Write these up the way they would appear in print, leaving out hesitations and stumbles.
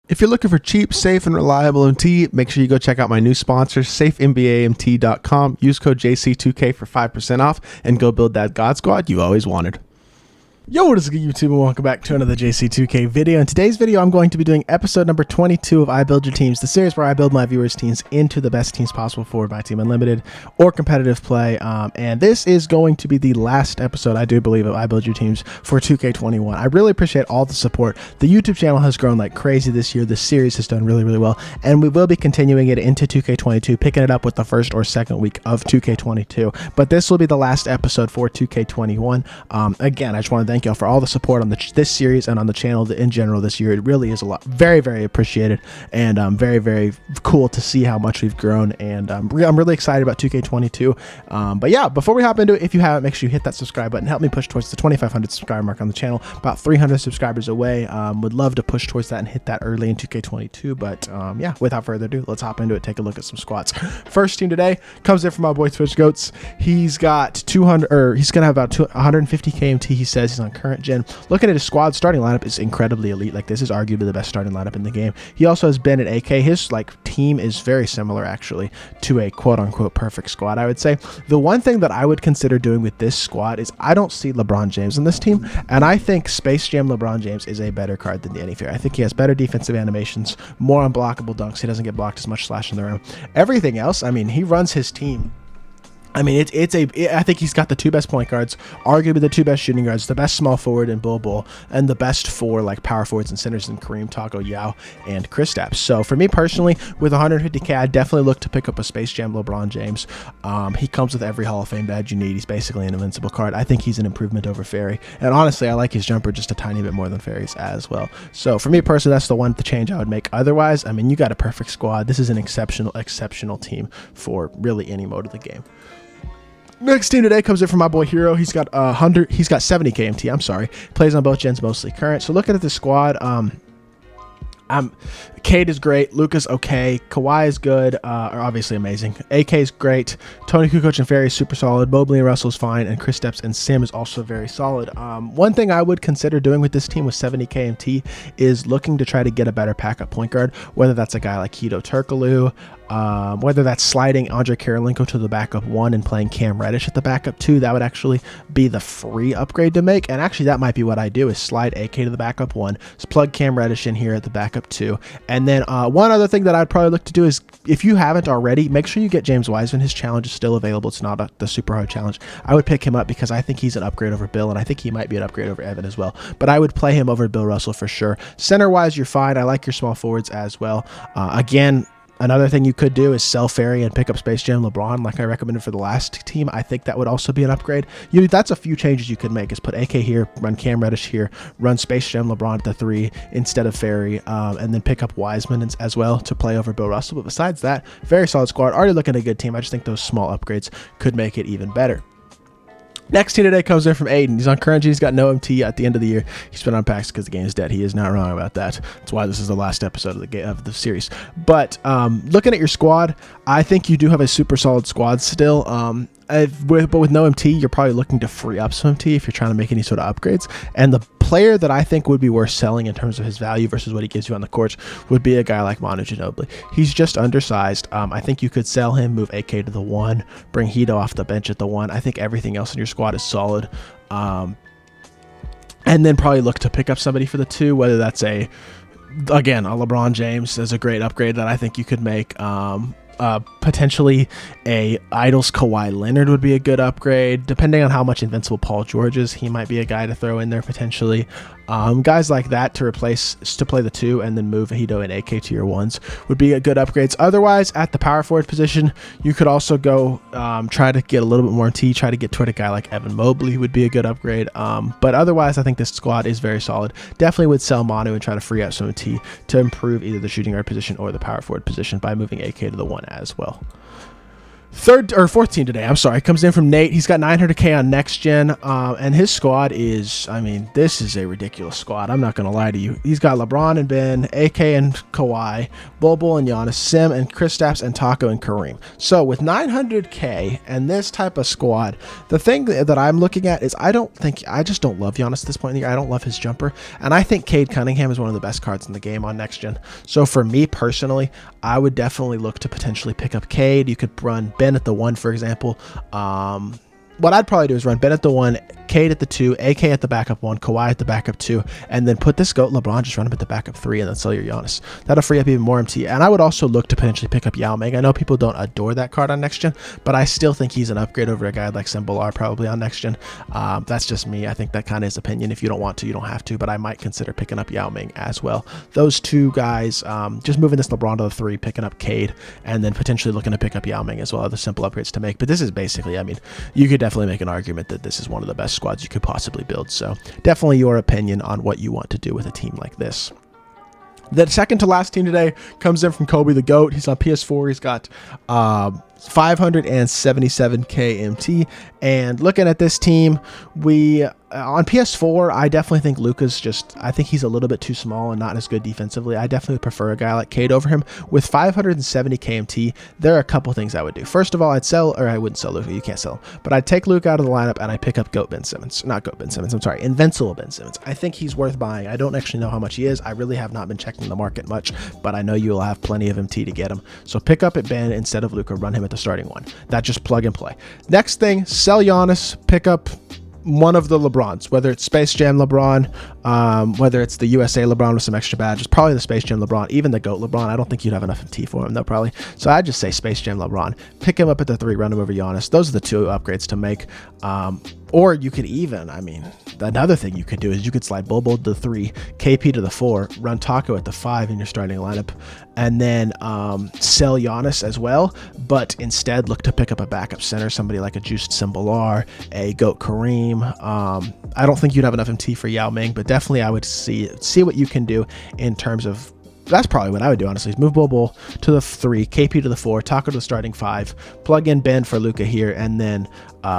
If you're looking for cheap, safe, and reliable MT, make sure you go check out my new sponsor, safembamt.com. Use code JC2K for 5% off and go build that God Squad you always wanted. Yo, what is good, YouTube, and welcome back to another JC2K video. In today's video, I'm going to be doing episode number 22 of I Build Your Teams, the series where I build my viewers' teams into the best teams possible for MyTEAM Unlimited or competitive play. And this is going to be the last episode, I do believe, of I Build Your Teams for 2K21. I really appreciate all the support. The YouTube channel has grown like crazy this year. The series has done really, really well, and we will be continuing it into 2K22, picking it up with the first or second week of 2K22. But this will be the last episode for 2K21. Again, I just want to thank y'all for all the support on this series and on the channel in general this year. It really is a lot, very, very appreciated, and very, very cool to see how much we've grown. And I'm really excited about 2K22. But yeah, before we hop into it, if you haven't, make sure you hit that subscribe button. Help me push towards the 2,500 subscriber mark on the channel. About 300 subscribers away. Would love to push towards that and hit that early in 2K22. But yeah, without further ado, let's hop into it. Take a look at some squads. First team today comes in from my boy Twitch Goats. He's got 200, or he's gonna have about 150 KMT. He says he's on current gen. Looking at his squad starting lineup is incredibly elite. Like, this is arguably the best starting lineup in the game. He also has Ben and AK. His team is very similar actually to a quote-unquote perfect squad, I would say. The one thing that I would consider doing with this squad is I don't see LeBron James in this team, and I think Space Jam LeBron James is a better card than Danny Fair. I think he has better defensive animations, more unblockable dunks. He doesn't get blocked as much slash in the rim. Everything else, I mean, he runs his team. I mean, I think he's got the two best point guards, arguably the two best shooting guards, the best small forward in Bull, and the best four power forwards and centers in Kareem, Taco, Yao, and Kristaps. So for me personally, with 150K, I definitely look to pick up a Space Jam LeBron James. He comes with every Hall of Fame badge you need. He's basically an invincible card. I think he's an improvement over Ferry. And honestly, I like his jumper just a tiny bit more than Ferry's as well. So for me personally, that's the change I would make. Otherwise, I mean, you got a perfect squad. This is an exceptional team for really any mode of the game. Next team today comes in from my boy Hero. He's got 70 KMT. I'm sorry. Plays on both gens, mostly current. So looking at the squad, Cade is great. Luka's okay. Kawhi is good, or obviously amazing. AK is great. Tony Kukoc and Ferry is super solid. Mobley and Russell is fine, and Kristaps and Sim is also very solid. One thing I would consider doing with this team with 70 KMT is looking to try to get a better backup point guard, whether that's a guy like Hedo Turkoglu, whether that's sliding Andre Karolinko to the backup 1 and playing Cam Reddish at the backup 2. That would actually be the free upgrade to make, and actually that might be what I do, is slide AK to the backup 1, just plug Cam Reddish in here at the backup 2. And then one other thing that I'd probably look to do is, if you haven't already, make sure you get James Wiseman. His challenge is still available. It's not the super hard challenge. I would pick him up because I think he's an upgrade over Bill, and I think he might be an upgrade over Evan as well. But I would play him over Bill Russell for sure. Center-wise, you're fine. I like your small forwards as well. Again, another thing you could do is sell Ferry and pick up Space Jam LeBron, like I recommended for the last team. I think that would also be an upgrade. That's a few changes you could make, is put AK here, run Cam Reddish here, run Space Jam LeBron at the 3 instead of Ferry, and then pick up Wiseman as well to play over Bill Russell. But besides that, very solid squad. Already looking at a good team. I just think those small upgrades could make it even better. Next team today comes in from Aiden. He's on current G. He's got no MT at the end of the year. He's been on packs because the game is dead. He is not wrong about that. That's why this is the last episode of the series. But looking at your squad, I think you do have a super solid squad still. But with no MT, you're probably looking to free up some MT if you're trying to make any sort of upgrades. And the player that I think would be worth selling in terms of his value versus what he gives you on the court would be a guy like Manu Ginobili. He's just undersized. I think you could sell him, move AK to the 1, bring Hedo off the bench at the 1. I think everything else in your squad is solid. And then probably look to pick up somebody for the 2, whether that's again, a LeBron James is a great upgrade that I think you could make. Potentially a Idols Kawhi Leonard would be a good upgrade. Depending on how much invincible Paul George is, he might be a guy to throw in there potentially. Guys like that to play the 2 and then move Hedo and AK to your 1s would be a good upgrades. Otherwise, at the power forward position, you could also go try to get a little bit more T, try to get toward a guy like Evan Mobley would be a good upgrade. But otherwise, I think this squad is very solid. Definitely would sell Manu and try to free up some T to improve either the shooting guard position or the power forward position by moving AK to the 1 as well. Fourth team today, I'm sorry, comes in from Nate. He's got 900k on next gen, and his squad is, I mean, this is a ridiculous squad. I'm not gonna lie to you. He's got LeBron and Ben, AK and Kawhi, Bol and Giannis, Sim and Kristaps and Taco and Kareem. So with 900k and this type of squad, the thing that I'm looking at is I just don't love Giannis at this point in the year. I don't love his jumper, and I think Cade Cunningham is one of the best cards in the game on next gen. So for me personally, I would definitely look to potentially pick up Cade. You could run Ben at the 1, for example. What I'd probably do is run Ben at the 1, Cade at the 2, AK at the backup 1, Kawhi at the backup 2, and then put this GOAT LeBron, just run him at the backup 3, and then sell your Giannis. That'll free up even more MT. And I would also look to potentially pick up Yao Ming. I know people don't adore that card on next gen, but I still think he's an upgrade over a guy like Simbalar probably on next gen. That's just me. I think that kind of is opinion. If you don't want to, you don't have to, but I might consider picking up Yao Ming as well. Those two guys, just moving this LeBron to the 3, picking up Cade, and then potentially looking to pick up Yao Ming as well. Other simple upgrades to make, but this is basically, I mean, you could definitely make an argument that this is one of the best squads you could possibly build. So definitely your opinion on what you want to do with a team like this. The second to last team today comes in from Kobe the GOAT. He's on PS4. He's got 577k MT. And looking at this team, on PS4, I definitely think Luka's I think he's a little bit too small and not as good defensively. I definitely prefer a guy like Cade over him. With 570 KMT, there are a couple things I would do. First of all, I wouldn't sell Luka. You can't sell him. But I'd take Luka out of the lineup and I pick up Invincible Ben Simmons. I think he's worth buying. I don't actually know how much he is. I really have not been checking the market much, but I know you'll have plenty of MT to get him. So pick up at Ben instead of Luka, run him at the starting 1. That just plug and play. Next thing, sell Giannis, pick up one of the LeBrons, whether it's Space Jam LeBron, whether it's the USA LeBron with some extra badges, probably the Space Jam LeBron, even the GOAT LeBron. I don't think you'd have enough MT for him though, probably. So I'd just say Space Jam LeBron, pick him up at the 3, run him over Giannis. Those are the 2 upgrades to make. Or you could even, I mean, another thing you could do is you could slide Bol to the 3, KP to the 4, run Taco at the 5 in your starting lineup, and then sell Giannis as well, but instead look to pick up a backup center, somebody like a Juiced Simbalar, a GOAT Kareem. I don't think you'd have enough MT for Yao Ming, but definitely I would see what you can do in terms of. That's probably what I would do, honestly, is move Bol to the 3, KP to the 4, Taco to the starting 5, plug in Ben for Luka here, and then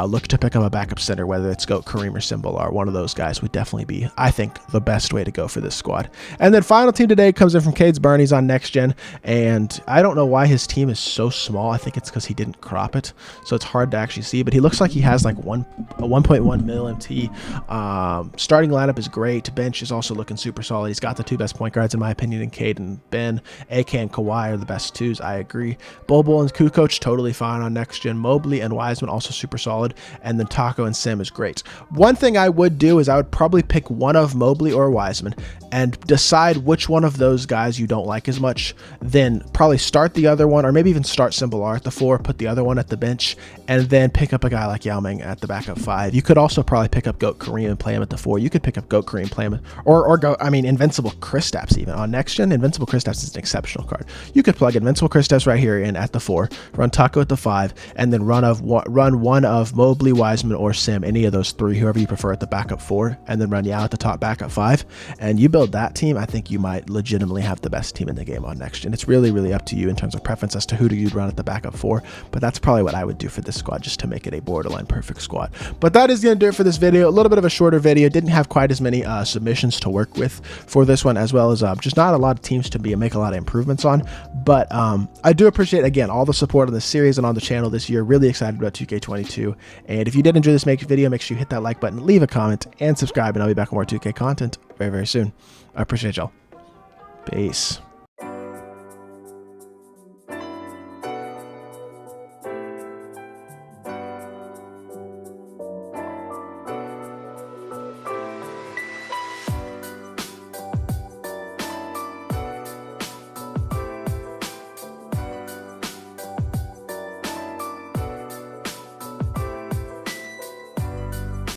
look to pick up a backup center, whether it's GOAT Kareem or Simbalar. One of those guys would definitely be, I think, the best way to go for this squad. And then final team today comes in from Cade's Burn. He's on next gen, and I don't know why his team is so small. I think it's because he didn't crop it, so it's hard to actually see, but he looks like he has like a 1.1 mil MT. Starting lineup is great. Bench is also looking super solid. He's got the 2 best point guards, in my opinion, in Cade and Ben. AK and Kawhi are the best 2s. I agree. Bol and Kukoc totally fine on next gen. Mobley and Wiseman also super solid. And then Taco and Sim is great. One thing I would do is I would probably pick one of Mobley or Wiseman and decide which one of those guys you don't like as much. Then probably start the other one, or maybe even start Simbalar at the 4, put the other one at the bench, and then pick up a guy like Yao Ming at the backup 5. You could also probably pick up GOAT Kareem and play him at the 4. You could pick up GOAT Kareem, play him, Invincible Kristaps even. On next gen, Invincible Kristaps is an exceptional card. You could plug Invincible Kristaps right here in at the 4, run Taco at the 5, and then run one of Mobley, Wiseman, or Sim, any of those 3, whoever you prefer, at the backup 4, and then run Yao at the top backup 5, and you build that team. I think you might legitimately have the best team in the game on next gen. It's really, really up to you in terms of preference as to who do you run at the backup 4, but that's probably what I would do for this squad, just to make it a borderline perfect squad. But that is going to do it for this video. A little bit of a shorter video. Didn't have quite as many submissions to work with for this one, as well as just not a lot of teams to make a lot of improvements on, but I do appreciate, again, all the support on this series and on the channel this year. Really excited about 2K22, and if you did enjoy this video, make sure you hit that like button, leave a comment, and subscribe, and I'll be back with more 2K content very, very soon. I appreciate y'all. Peace.